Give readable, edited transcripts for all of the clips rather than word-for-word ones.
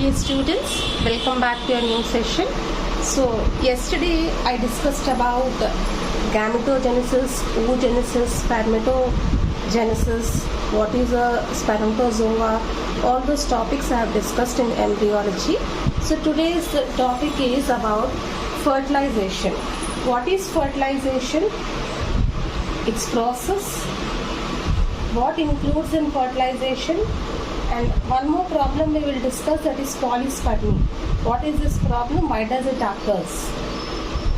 Dear students, welcome back to a new session. So yesterday I discussed about gametogenesis, oogenesis, spermatogenesis, what is a spermatozoa, all those topics I have discussed in embryology. So today's topic is about fertilization. What is fertilization? Its process, what includes in fertilization, and one more problem we will discuss, that is polyspermy. What is this problem? Why does it occur?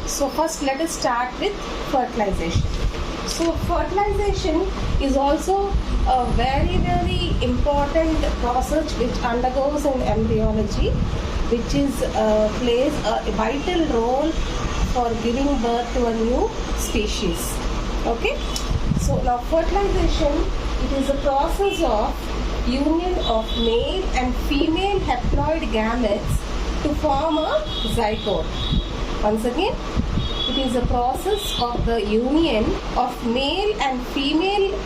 So first let us start with fertilization. So fertilization is also a very important process which undergoes in embryology, which is plays a vital role for giving birth to a new species. Okay. So now fertilization, it is a process of union of male and female haploid gametes to form a zygote. Once again, it is a process of the union of male and female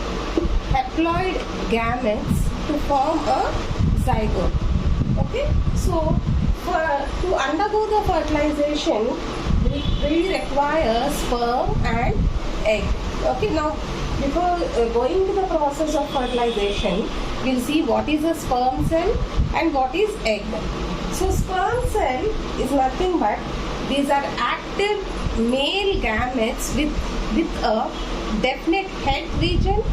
haploid gametes to form a zygote. Okay, so to undergo the fertilization, we require sperm and egg. Okay, now before going to the process of fertilization, we'll see what is a sperm cell and what is egg. So sperm cell is nothing but these are active male gametes with a definite head region,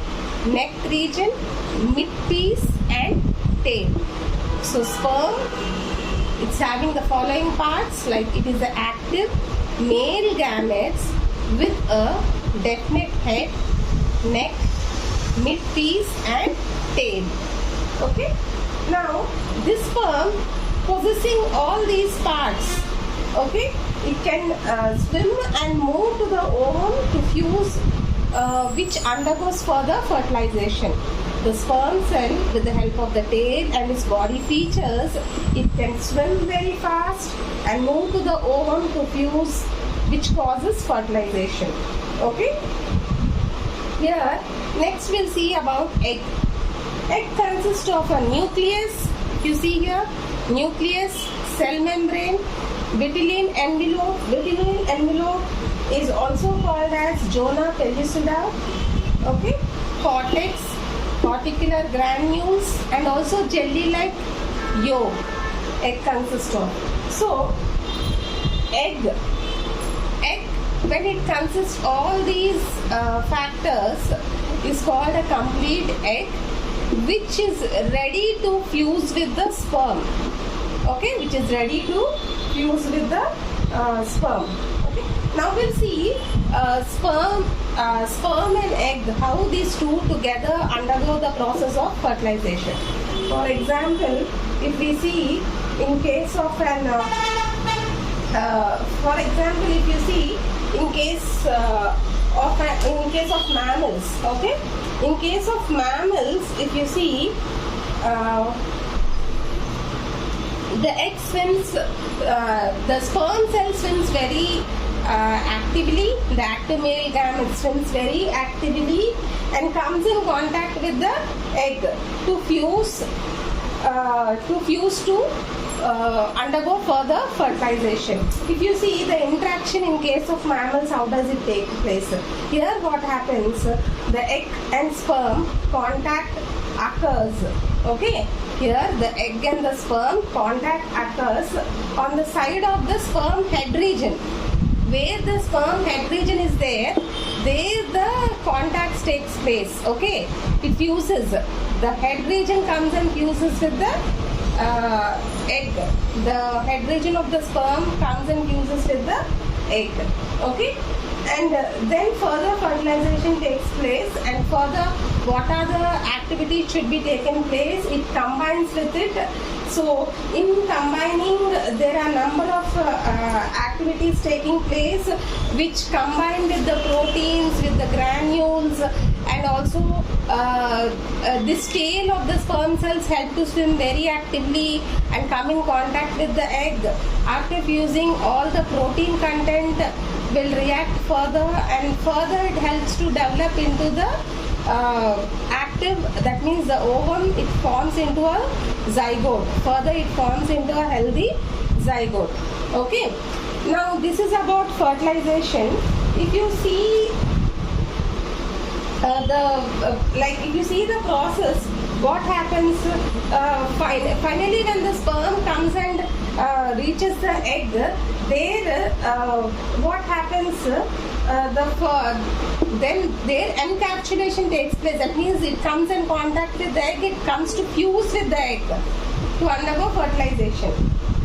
neck region, midpiece and tail. So sperm, it's having the following parts, like it is the active male gametes with a definite head, neck, midpiece and tail. Okay. Now this sperm possessing all these parts, okay, it can swim and move to the ovum to fuse, which undergoes further fertilization. The sperm cell, with the help of the tail and its body features, it can swim very fast and move to the ovum to fuse, which causes fertilization. Okay. Here, next we'll see about egg. Egg consists of a nucleus, you see here, nucleus, cell membrane, vitelline envelope. Vitelline envelope is also called as zona pellucida. Okay, cortex, cortical granules and also jelly-like yolk egg consists of. So, egg, when it consists all these factors, is called a complete egg, which is ready to fuse with the sperm. Okay, which is ready to fuse with the sperm. Okay. Now we'll see sperm and egg, how these two together undergo the process of fertilization. For example, if we see in case of an if you see in case of mammals, okay, in case of mammals, if you see the egg swims, the sperm cell swims very actively, the active male gamete swims very actively and comes in contact with the egg to fuse to undergo further fertilization. If you see the interaction in case of mammals, how does it take place? Here what happens, the egg and sperm contact occurs. Okay, here the egg and the sperm contact occurs on the side of the sperm head region. Where the sperm head region is there the contact takes place. Okay, it fuses. The head region comes and fuses with the egg. The head region of the sperm comes and fuses with the egg. Okay, and then further fertilization takes place, and further what are the activities should be taken place, it combines with it. So in combining, there are number of activities taking place which combine with the proteins, with the granules, and also this tail of the sperm cells help to swim very actively and come in contact with the egg. After fusing, all the protein content will react further, and further it helps to develop into the active, that means the ovum, it forms into a zygote. Further it forms into a healthy zygote. Okay. Now this is about fertilization. If you see if you see the process, what happens finally when the sperm comes and reaches the egg, there what happens, then their encapsulation takes place. That means it comes in contact with the egg, it comes to fuse with the egg to undergo fertilization.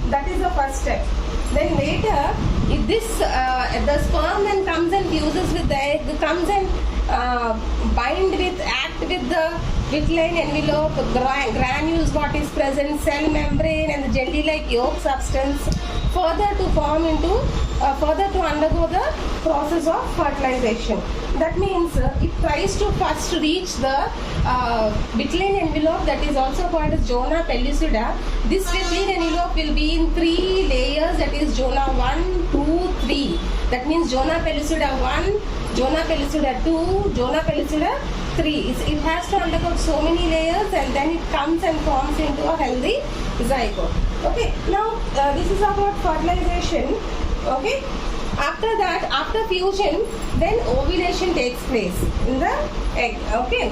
That is the first step. Then later, if this the sperm then comes and fuses with the egg, comes and act with the Wittlein envelope, granules what is present, cell membrane and the jelly-like yolk substance, further to form into, further to undergo the process of fertilization. That means it tries to first reach the Wittlein envelope, that is also called as zona pellucida. This Wittlein envelope will be in 3 layers, that is zona 1, 2, 3. That means zona pellucida 1, zona pellucida 2, zona pellucida 3. It has to undergo so many layers and then it comes and forms into a healthy zygote. Okay, now this is about fertilization. Okay, after that, after fusion, then ovulation takes place in the egg. Okay,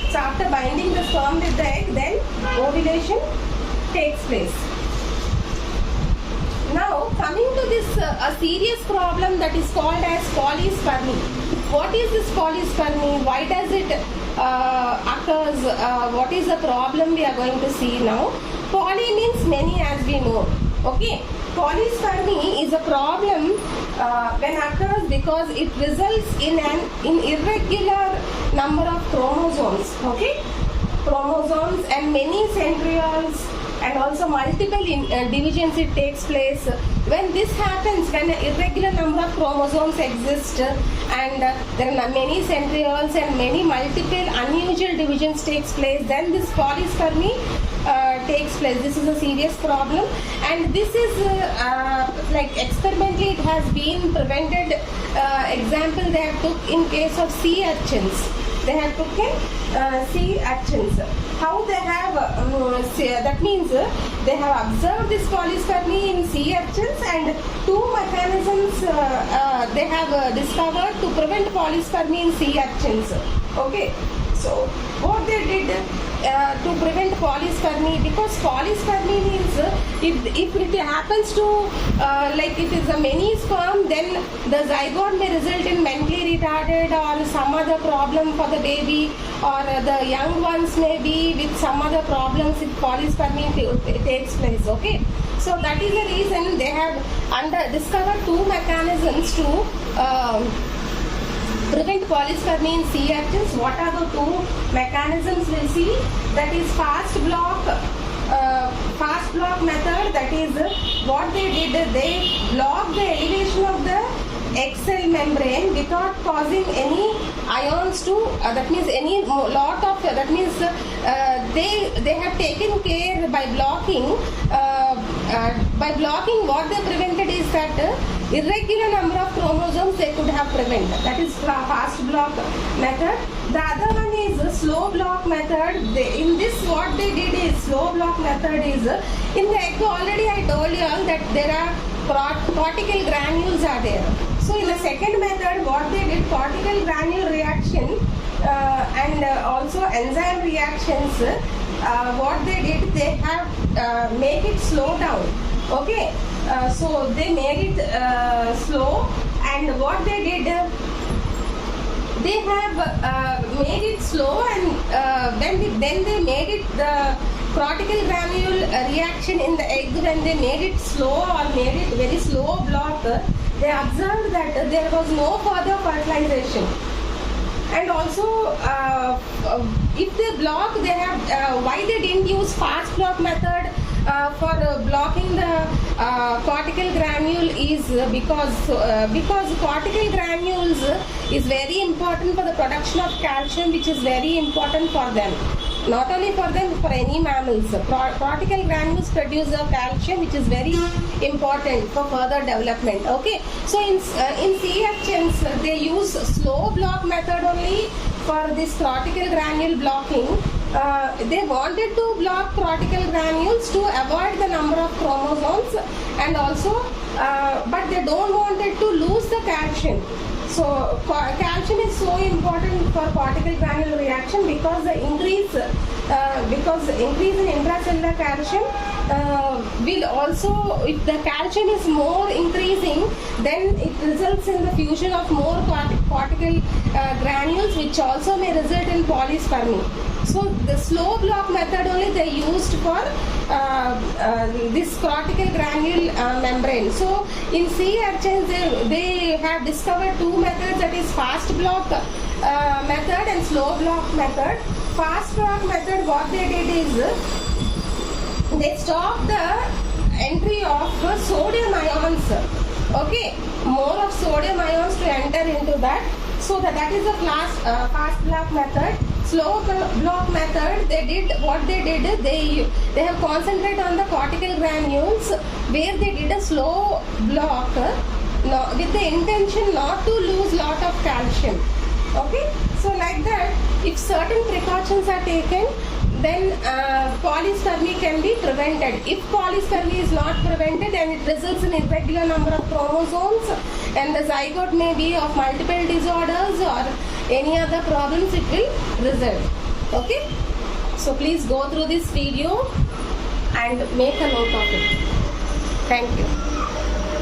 so after binding the sperm with the egg, then ovulation takes place. Now coming to this a serious problem that is called as polyspermy. What is this polyspermy? Why does it occurs? What is the problem we are going to see now? Poly means many, as we know. Okay, polyspermy is a problem when occurs because it results in an irregular number of chromosomes. Okay, chromosomes and many centrioles and also multiple divisions it takes place. When this happens, when an irregular number of chromosomes exist and there are many centrioles and many multiple unusual divisions takes place, then this polyspermy takes place. This is a serious problem, and this is like experimentally it has been prevented. Example they have took in case of sea urchins. They have taken sea urchins. How they have, that means they have observed this polyspermy in sea urchins, and 2 mechanisms they have discovered to prevent polyspermy in sea urchins. Okay, so what they did to prevent polyspermy, because polyspermy means if it happens to like it is a many sperm, then the zygote may result in mentally retarded or some other problem for the baby, or the young ones may be with some other problems if polyspermy takes place. Okay, so that is the reason they have discovered 2 mechanisms to prevent polyspermy in sea urchins. What are the 2 mechanisms we'll see? That is fast block method. That is what they did, they blocked the elevation of the egg cell membrane without causing any ions to that means any lot of that means they have taken care by blocking what they prevented is that irregular number of chromosomes they could have prevented. That is fast block method. The other one is slow block method. In this what they did is slow block method is in the egg already I told you all that there are cortical granules are there. So in the second method what they did, cortical granule reaction and also enzyme reactions, what they did, they have make it slow down. Okay, so they made it slow, and what they did, they have made it slow, and then they made it the cortical granule reaction in the egg. When they made it slow or made it very slow block, they observed that there was no further fertilization. And also if they block, they have why they didn't use fast block method for blocking the cortical granule is because cortical granules is very important for the production of calcium, which is very important for them. Not only for them, for any mammals. Cortical granules produce a calcium which is very important for further development. Okay, so in sea urchins they use slow block method only for this cortical granule blocking, they wanted to block cortical granules to avoid the number of chromosomes, and also but they don't wanted to lose the calcium. So calcium is so important for cortical granule reaction because the increase in intracellular calcium will also, if the calcium is more increasing, then it results in the fusion of more cortical granules, which also may result in polyspermy. So the slow block method only they used for this cortical granule membrane. So in sea urchins they have discovered two methods, that is fast block method and slow block method. Fast block method, what they did is they stopped the entry of sodium ions. Okay, more of sodium ions to enter into that. So that is a fast block method. Slow block method, they have concentrated on the cortical granules, where they did a slow block with the intention not to lose lot of calcium. Okay, so like that, if certain precautions are taken, then polyspermy can be prevented. If polyspermy is not prevented, then it results in irregular number of chromosomes, and the zygote may be of multiple disorders or any other problems it will result. Okay, so please go through this video and make a note of it. Thank you.